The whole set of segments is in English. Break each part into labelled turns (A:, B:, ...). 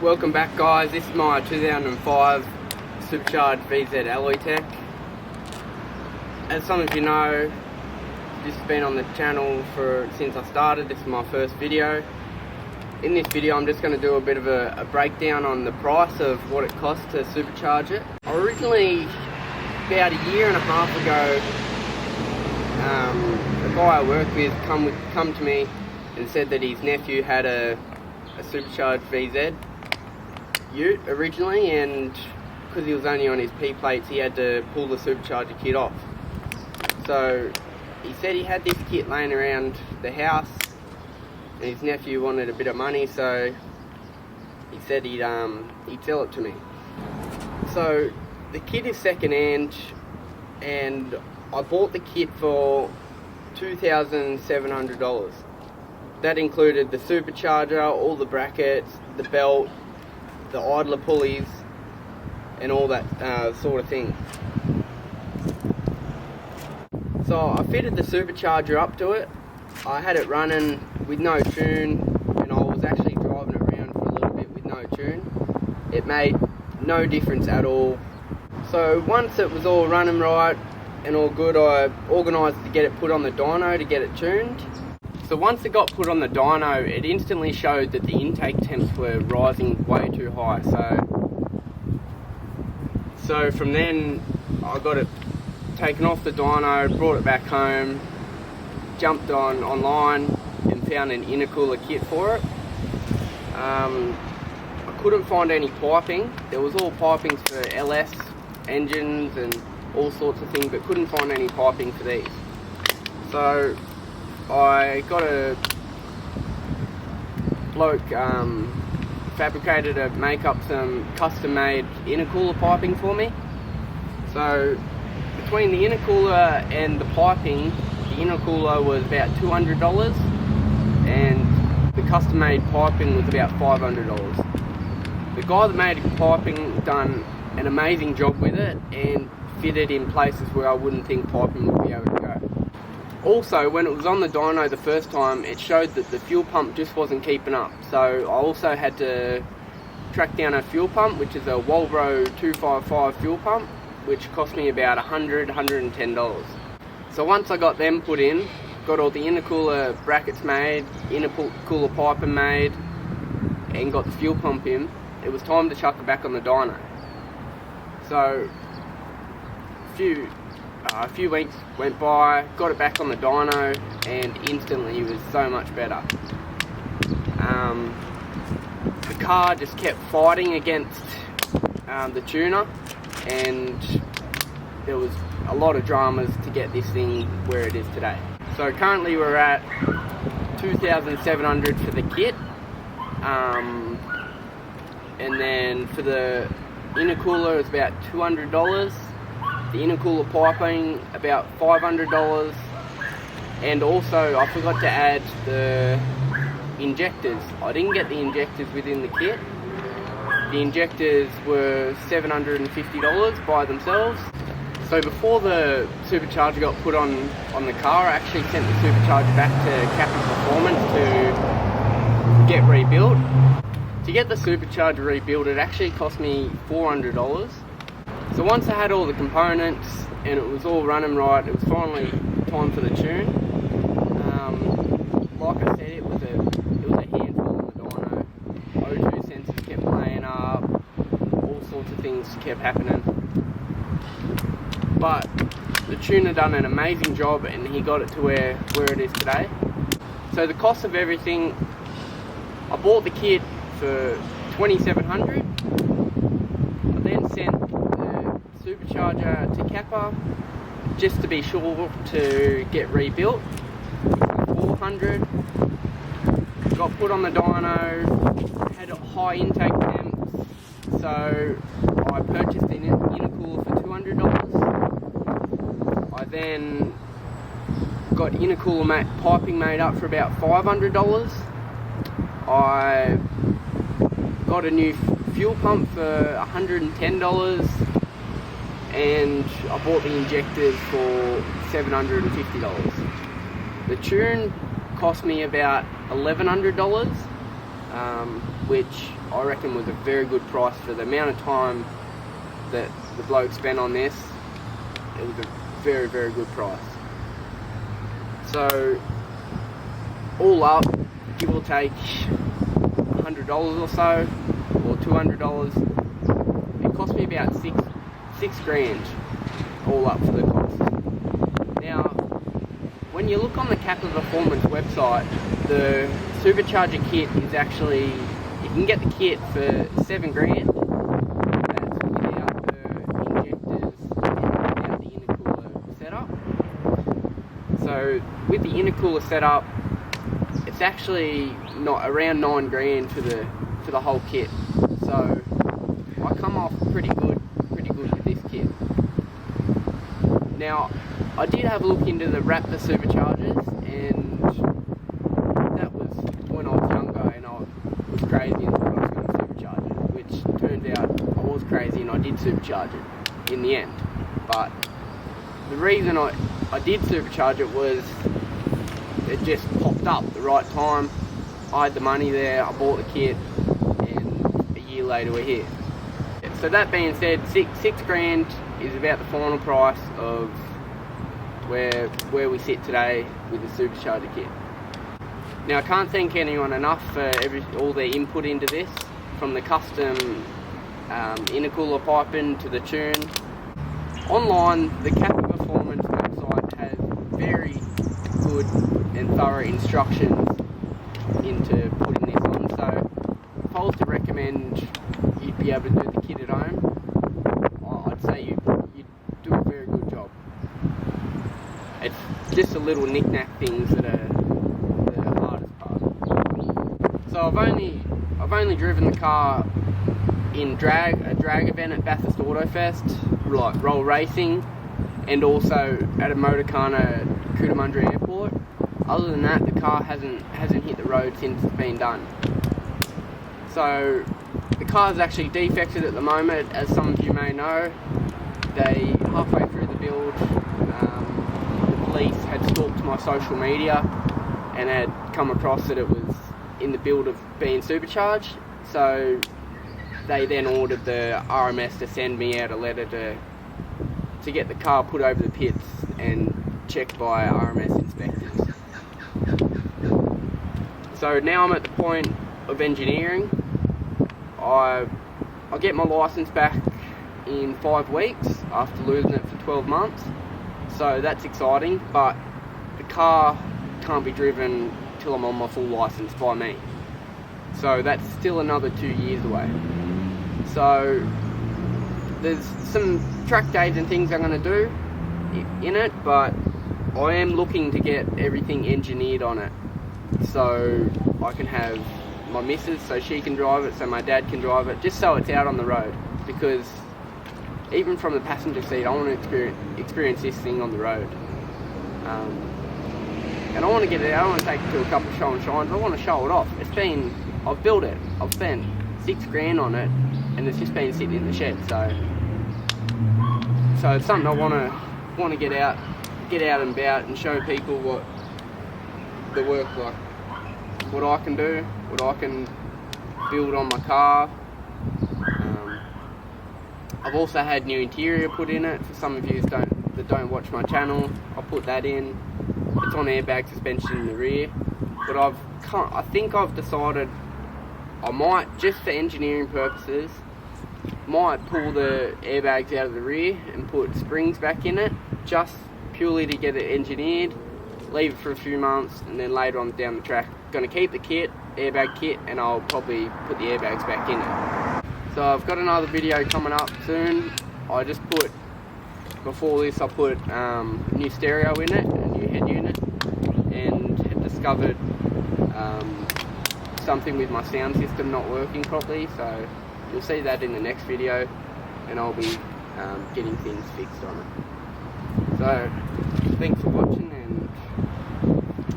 A: Welcome back, guys. This is my 2005 Supercharge VZ Alloytec. As some of you know, this has been on the channel since I started. This is my first video. In this video I'm just going to do a bit of a breakdown on the price of what it costs to supercharge it. Originally, about a year and a half ago, the guy I work with come to me and said that his nephew had a Supercharge VZ ute originally, and because he was only on his P plates he had to pull the supercharger kit off. So he said he had this kit laying around the house and his nephew wanted a bit of money, so he said he'd sell it to me. So the kit is second hand and I bought the kit for $2,700. That included the supercharger, all the brackets, the belt, the idler pulleys, and all that sort of thing. So I fitted the supercharger up to it. I had it running with no tune, and I was actually driving it around for a little bit with no tune. It made no difference at all. So once it was all running right and all good, I organised to get it put on the dyno to get it tuned. So once it got put on the dyno, it instantly showed that the intake temps were rising way too high. So from then I got it taken off the dyno, brought it back home, jumped online and found an intercooler kit for it. I couldn't find any piping. There was all pipings for LS engines and all sorts of things, but couldn't find any piping for these. So I got a bloke fabricated to make up some custom made intercooler piping for me. So between the intercooler and the piping, the intercooler was about $200 and the custom made piping was about $500. The guy that made the piping done an amazing job with it and fitted in places where I wouldn't think piping would be able to go. Also, when it was on the dyno the first time, it showed that the fuel pump just wasn't keeping up. So I also had to track down a fuel pump, which is a Walbro 255 fuel pump, which cost me about $110. So once I got them put in, got all the intercooler brackets made, intercooler piping made, and got the fuel pump in, it was time to chuck it back on the dyno. So a few weeks went by, got it back on the dyno, and instantly it was so much better. The car just kept fighting against the tuner, and there was a lot of dramas to get this thing where it is today. So currently we're at $2,700 for the kit, and then for the intercooler it's about $200. The intercooler piping about $500, and also I forgot to add the injectors. I didn't get the injectors within the kit, The injectors were $750 by themselves. So before the supercharger got put on the car, I actually sent the supercharger back to Capital Performance to get rebuilt. To get the supercharger rebuilt, it actually cost me $400. So once I had all the components and it was all running right, it was finally time for the tune. Like I said, it was a handful on the dyno. O2 sensors kept playing up, all sorts of things kept happening. But the tuner done an amazing job and he got it to where it is today. So the cost of everything, I bought the kit for $2,700. I then sent the supercharger to Kappa just to be sure to get rebuilt. $400. Got put on the dyno, had high intake temps, so I purchased an intercooler for $200. I then got intercooler piping made up for about $500. I got a new fuel pump for $110, and I bought the injectors for $750. The tune cost me about $1,100, which I reckon was a very good price for the amount of time that the bloke spent on this. It was a very, very good price. So all up, give or take $100 or so, or $200. It cost me about six grand all up for the cost. Now, when you look on the Kappa Performance website, the supercharger kit is actually, you can get the kit for $7 grand. That's without the injectors and without the intercooler setup. So with the intercooler setup, it's actually not around $9 grand for the whole kit. So I come off pretty good with this kit. Now, I did have a look into the Raptor superchargers, and that was when I was younger and I was crazy and thought I was going to supercharge it, which turns out I was crazy and I did supercharge it in the end. But the reason I did supercharge it was it just popped up at the right time. I had the money there, I bought the kit, and a year later we're here. So that being said, six grand is about the final price of where we sit today with the supercharger kit. Now, I can't thank anyone enough for all their input into this, from the custom intercooler piping to the tune. Online, the Kappa Performance website has very good and thorough instructions into putting this on. So if I was to recommend you'd be able to do the kit at home, I'd say you'd do a very good job. It's just the little knick-knack things that are the hardest part. So I've only driven the car in a drag event at Bathurst Autofest, like roll racing, and also at a Motorcana at Cootamundra Airport. Other than that, the car hasn't hit the road since it's been done. So the car is actually defected at the moment, as some of you may know. They, halfway through the build, the police had stalked my social media and had come across that it was in the build of being supercharged. So they then ordered the RMS to send me out a letter to get the car put over the pits and checked by RMS inspectors. So now I'm at the point of engineering. I get my license back in 5 weeks after losing it for 12 months. So that's exciting, but the car can't be driven till I'm on my full license by me. So that's still another 2 years away. So there's some track days and things I'm going to do in it, but I am looking to get everything engineered on it so I can have my missus so she can drive it, so my dad can drive it, just so it's out on the road. Because even from the passenger seat, I want to experience this thing on the road. And I want to get it out, I want to take it to a couple of show and shines, I want to show it off. I've built it, I've spent $6 grand on it, and it's just been sitting in the shed. So it's something I want to get out and about and show people what the work, like what I can do, what I can build on my car. I've also had new interior put in it. For some of you that don't watch my channel, I'll put that in. It's on airbag suspension in the rear, but I think I've decided I might, just for engineering purposes, might pull the airbags out of the rear and put springs back in it, just purely to get it engineered, leave it for a few months, and then later on down the track, going to keep the airbag kit, and I'll probably put the airbags back in it. So I've got another video coming up soon. I just put, before this I put new stereo in it, a new head unit, and had discovered something with my sound system not working properly, so you'll see that in the next video, and I'll be getting things fixed on it. So thanks for watching, and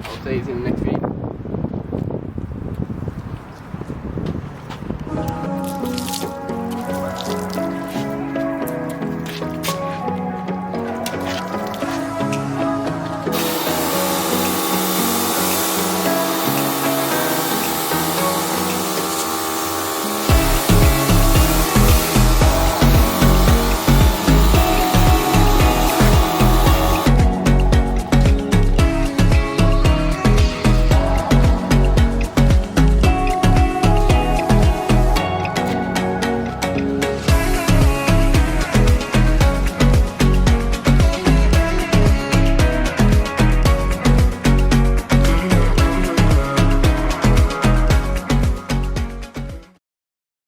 A: I'll see you in the next video.